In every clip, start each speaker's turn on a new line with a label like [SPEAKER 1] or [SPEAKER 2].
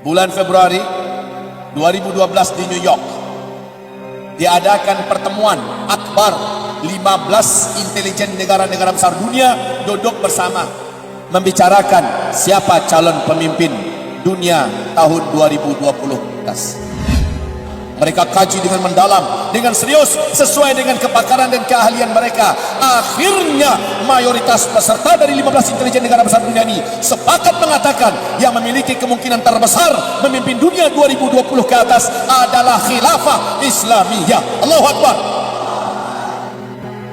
[SPEAKER 1] bulan Februari 2012 di New York diadakan pertemuan akbar 15 intelijen negara-negara besar dunia duduk bersama membicarakan siapa calon pemimpin dunia tahun 2020. Mereka kaji dengan mendalam, dengan serius, sesuai dengan kepakaran dan keahlian mereka. Akhirnya mayoritas peserta dari 15 intelijen negara besar dunia ini sepakat mengatakan yang memiliki kemungkinan terbesar memimpin dunia 2020 ke atas adalah khilafah Islamiyah. Allahu Akbar.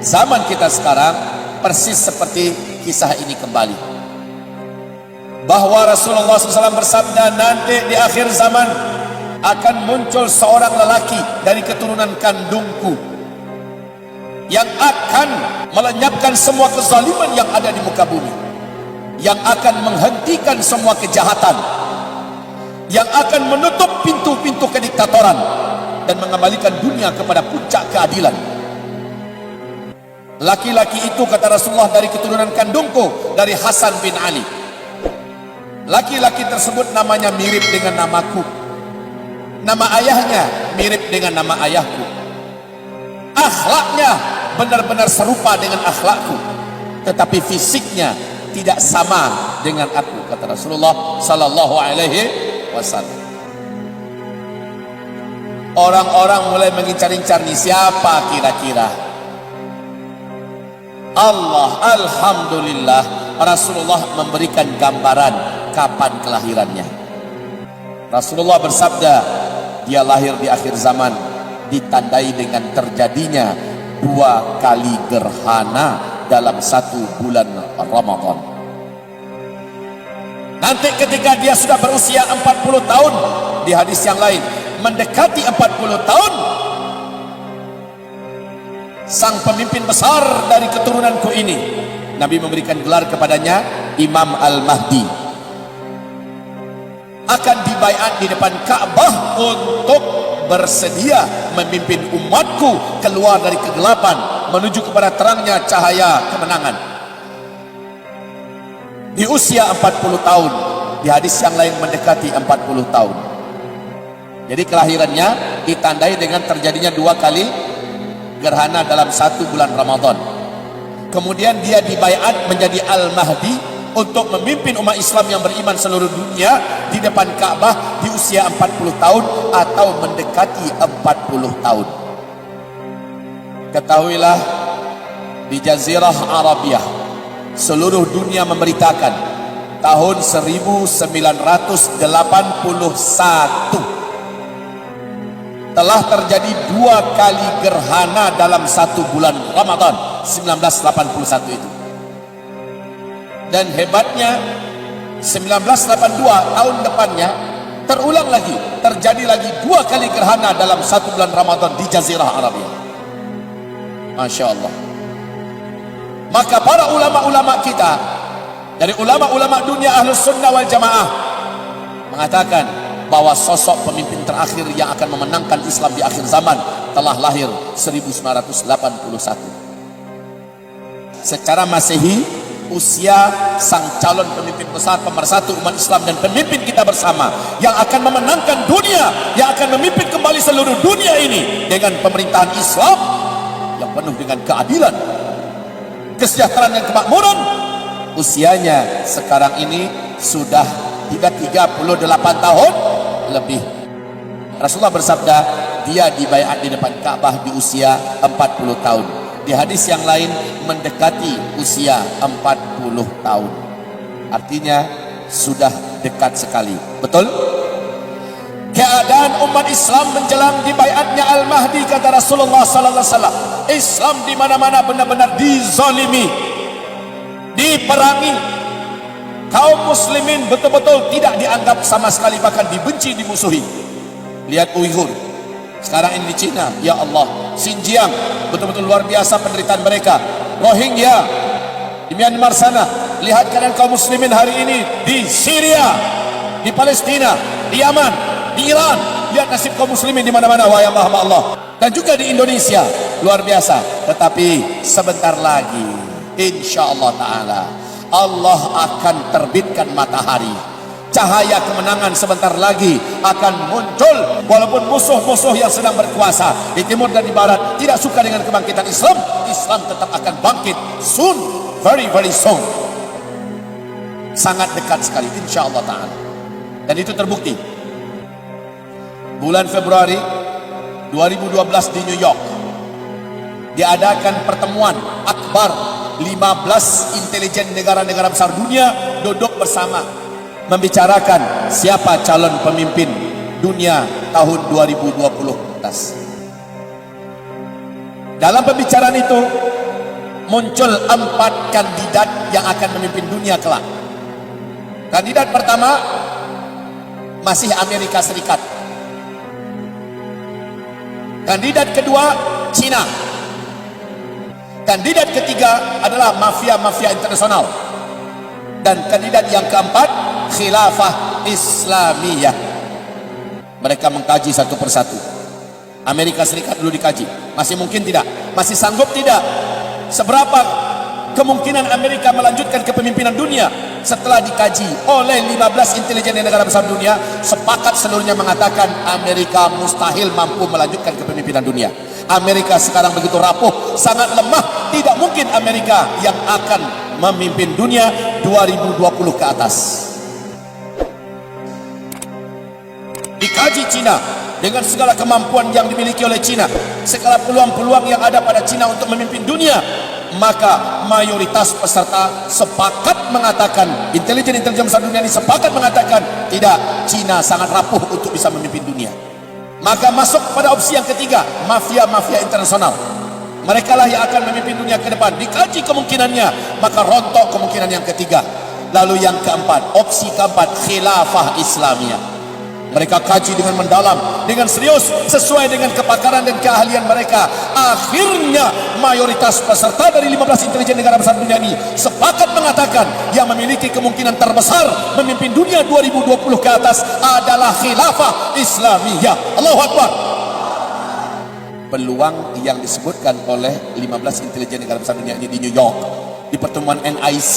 [SPEAKER 1] Zaman kita sekarang persis seperti kisah ini kembali, bahwa Rasulullah SAW bersabda, nanti di akhir zaman akan muncul seorang lelaki dari keturunan kandungku yang akan melenyapkan semua kezaliman yang ada di muka bumi, yang akan menghentikan semua kejahatan, yang akan menutup pintu-pintu kediktatoran dan mengembalikan dunia kepada puncak keadilan. Laki-laki itu, kata Rasulullah, dari keturunan kandungku, dari Hasan bin Ali. Laki-laki tersebut namanya mirip dengan namaku, nama ayahnya mirip dengan nama ayahku, akhlaknya benar-benar serupa dengan akhlakku, tetapi fisiknya tidak sama dengan aku, kata Rasulullah sallallahu alaihi wasallam. Orang-orang mulai mengincar-incar nih, siapa kira-kira? Allah, alhamdulillah, Rasulullah memberikan gambaran kapan kelahirannya. Rasulullah bersabda, dia lahir di akhir zaman, ditandai dengan terjadinya 2 kali gerhana dalam 1 bulan Ramadan. Nanti ketika dia sudah berusia 40 tahun, di hadis yang lain mendekati 40 tahun, sang pemimpin besar dari keturunanku ini, Nabi memberikan gelar kepadanya Imam Al-Mahdi, akan dibaiat di depan Ka'bah untuk bersedia memimpin umatku keluar dari kegelapan menuju kepada terangnya cahaya kemenangan. Di usia 40 tahun, di hadis yang lain mendekati 40 tahun. Jadi kelahirannya ditandai dengan terjadinya 2 kali gerhana dalam 1 bulan Ramadan. Kemudian dia dibaiat menjadi Al-Mahdi untuk memimpin umat Islam yang beriman seluruh dunia di depan Ka'bah di usia 40 tahun atau mendekati 40 tahun. Ketahuilah, di Jazirah Arabiah seluruh dunia memberitakan tahun 1981 telah terjadi 2 kali gerhana dalam 1 bulan Ramadan 1981 itu. Dan hebatnya 1982 tahun depannya terulang lagi, terjadi lagi 2 kali gerhana dalam 1 bulan Ramadan di Jazirah Arabiah. Masya Allah. Maka para ulama-ulama kita, dari ulama-ulama dunia Ahlus Sunnah wal Jamaah, mengatakan bahwa sosok pemimpin terakhir yang akan memenangkan Islam di akhir zaman telah lahir 1981. Secara Masehi, usia sang calon pemimpin besar, pemersatu umat Islam dan pemimpin kita bersama yang akan memenangkan dunia, yang akan memimpin kembali seluruh dunia ini dengan pemerintahan Islam yang penuh dengan keadilan, kesejahteraan dan kemakmuran, usianya sekarang ini sudah 38 tahun lebih. Rasulullah bersabda, dia dibaiat di depan Ka'bah di usia 40 tahun. Di hadis yang lain mendekati usia 40 tahun. Artinya sudah dekat sekali. Betul? Keadaan umat Islam menjelang dibaiatnya Al-Mahdi, kata Rasulullah sallallahu alaihi wasallam, Islam di mana-mana benar-benar dizalimi, diperangi. Kaum muslimin betul-betul tidak dianggap sama sekali, bahkan dibenci, dimusuhi. Lihat Uighur sekarang ini di Cina, ya Allah. Xinjiang, betul-betul luar biasa penderitaan mereka. Rohingya di Myanmar sana. Lihat keadaan kaum muslimin hari ini di Syria, di Palestina, di Yaman, di Iran. Lihat nasib kaum muslimin di mana-mana, wahai Allah, Allah. Dan juga di Indonesia, luar biasa. Tetapi sebentar lagi, insya Allah Ta'ala, Allah akan terbitkan matahari, cahaya kemenangan sebentar lagi akan muncul. Walaupun musuh-musuh yang sedang berkuasa di timur dan di barat tidak suka dengan kebangkitan Islam, Islam tetap akan bangkit soon, very very soon. Sangat dekat sekali insyaallah ta'ala. Dan itu terbukti bulan Februari 2012 di New York diadakan pertemuan akbar 15 intelijen negara-negara besar dunia duduk bersama membicarakan siapa calon pemimpin dunia tahun 2020. Dalam pembicaraan itu muncul 4 kandidat yang akan memimpin dunia kelak. Kandidat pertama masih Amerika Serikat. Kandidat kedua Cina. Kandidat ketiga adalah mafia-mafia internasional. Dan kandidat yang keempat khilafah Islamiyah. Mereka mengkaji satu persatu. Amerika Serikat dulu dikaji, masih mungkin tidak, masih sanggup tidak, seberapa kemungkinan Amerika melanjutkan kepemimpinan dunia. Setelah dikaji oleh 15 intelijen negara besar dunia, sepakat seluruhnya mengatakan Amerika mustahil mampu melanjutkan kepemimpinan dunia. Amerika sekarang begitu rapuh, sangat lemah, tidak mungkin Amerika yang akan memimpin dunia 2020 ke atas. Dikaji Cina dengan segala kemampuan yang dimiliki oleh Cina, segala peluang-peluang yang ada pada Cina untuk memimpin dunia, maka mayoritas peserta sepakat mengatakan, intelijen besar dunia ini sepakat mengatakan tidak, Cina sangat rapuh untuk bisa memimpin dunia. Maka masuk pada opsi yang ketiga, mafia-mafia internasional. Mereka lah yang akan memimpin dunia ke depan. Dikaji kemungkinannya, maka rontok kemungkinan yang ketiga. Lalu yang keempat, opsi keempat, khilafah Islamiyah. Mereka kaji dengan mendalam, dengan serius, sesuai dengan kepakaran dan keahlian mereka. Akhirnya mayoritas peserta dari 15 intelijen negara besar dunia ini sepakat mengatakan yang memiliki kemungkinan terbesar memimpin dunia 2020 ke atas adalah khilafah Islamiyah. Allahu Akbar. Peluang yang disebutkan oleh 15 intelijen negara besar dunia ini di New York di pertemuan NIC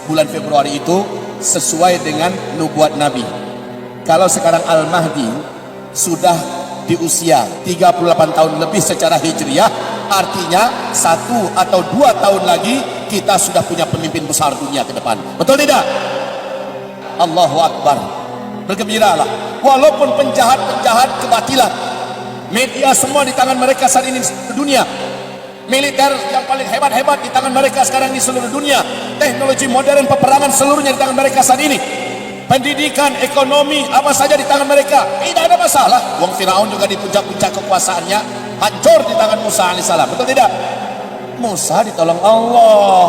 [SPEAKER 1] bulan Februari itu sesuai dengan nubuat Nabi. Kalau sekarang Al-Mahdi sudah di usia 38 tahun lebih secara hijriah, artinya 1 atau 2 tahun lagi kita sudah punya pemimpin besar dunia ke depan. Betul tidak? Allahu Akbar. Bergembiralah. Walaupun penjahat-penjahat kebatilan, media semua di tangan mereka saat ini di dunia. Militer yang paling hebat-hebat di tangan mereka sekarang di seluruh dunia. Teknologi modern peperangan seluruhnya di tangan mereka saat ini. Pendidikan, ekonomi, apa saja di tangan mereka. Tidak ada masalah. Wong Firaun juga di puncak-puncak kekuasaannya hancur di tangan Musa alaihissalam. Betul tidak? Musa ditolong Allah.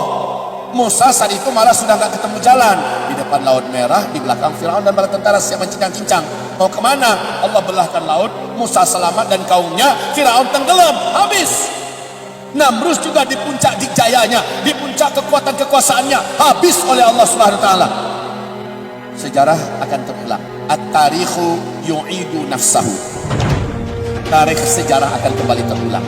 [SPEAKER 1] Musa saat itu malah sudah nggak ketemu jalan. Di depan Laut Merah, di belakang Firaun dan bala tentara siap mencincang-cincang. Mau kemana? Allah belahkan laut, Musa selamat dan kaumnya, Firaun tenggelam, habis. Namrus juga di puncak dijayanya, di puncak kekuatan kekuasaannya, habis oleh Allah Subhanahu wa taala. Sejarah akan terulang. At-tarikhu yu'idu nafsahu. Tarikh sejarah akan kembali terulang.